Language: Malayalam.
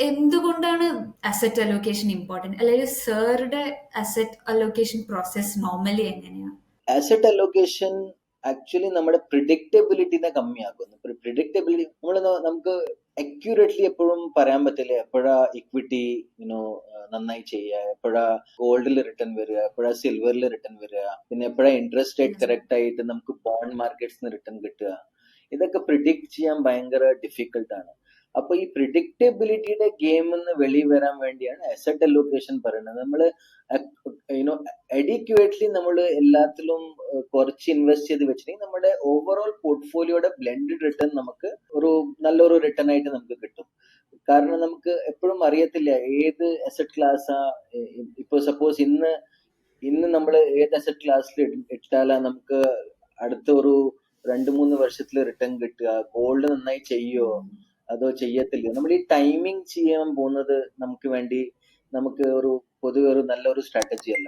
എന്തുകൊണ്ടാണ് അസറ്റ് അലോക്കേഷൻ ഇമ്പോർട്ടന്റ്, അല്ലെങ്കിൽ സാറുടെ അസറ്റ് അലോക്കേഷൻ പ്രോസസ് നോർമലി എങ്ങനെയാണ്? അസറ്റ് അലോക്കേഷൻ ആക്ച്വലി നമ്മുടെ പ്രിഡിക്റ്റബിലിറ്റിനെ കമ്മിയാക്കുന്നു. പ്രിഡിക്റ്റബിലിറ്റി നമുക്ക് അക്യൂറേറ്റ്ലി എപ്പോഴും പറയാൻ പറ്റില്ല എപ്പോഴാ ഇക്വിറ്റി നന്നായി ചെയ്യുക, എപ്പോഴാ ഗോൾഡിൽ റിട്ടേൺ വരിക, എപ്പോഴാ സിൽവറിൽ റിട്ടേൺ വരിക, പിന്നെ എപ്പോഴാ ഇൻട്രസ്റ്റ് റേറ്റ് കറക്റ്റ് ആയിട്ട് നമുക്ക് ബോണ്ട് മാർക്കറ്റ്സിന് റിട്ടേൺ കിട്ടുക. ഇതൊക്കെ പ്രിഡിക്റ്റ് ചെയ്യാൻ ഭയങ്കര ഡിഫിക്കൽട്ടാണ്. അപ്പൊ ഈ പ്രിഡിക്റ്റബിലിറ്റിയുടെ ഗെയിമിൽ നിന്ന് വെളി വരാൻ വേണ്ടിയാണ് അസറ്റ് അലോക്കേഷൻ പറയുന്നത്. നമ്മൾ അഡിക്വേറ്റ്ലി നമ്മൾ എല്ലാത്തിലും കുറച്ച് ഇൻവെസ്റ്റ് ചെയ്ത് വെച്ചിട്ടുണ്ടെങ്കിൽ നമ്മുടെ ഓവറോൾ പോർട്ട്ഫോളിയോയുടെ ബ്ലെൻഡഡ് റിട്ടേൺ നമുക്ക് ഒരു നല്ലൊരു റിട്ടേൺ ആയിട്ട് നമുക്ക് കിട്ടും. കാരണം നമുക്ക് എപ്പോഴും അറിയത്തില്ല ഏത് അസറ്റ് ക്ലാസ്സാ. ഇപ്പൊ സപ്പോസ് ഇന്ന് നമ്മൾ ഏത് അസറ്റ് ക്ലാസ്സിൽ ഇട്ടാലാ നമുക്ക് അടുത്ത ഒരു 2-3 വർഷത്തിൽ റിട്ടേൺ കിട്ടുക, ഗോൾഡ് നന്നായി ചെയ്യോ അതോ ചെയ്യത്തില്ലയോ. നമ്മൾ ഈ ടൈമിംഗ് ചെയ്യാൻ പോകുന്നത് നമുക്ക് വേണ്ടി നമുക്ക് ഒരു പൊതുവെ ഒരു നല്ലൊരു സ്ട്രാറ്റജി അല്ല.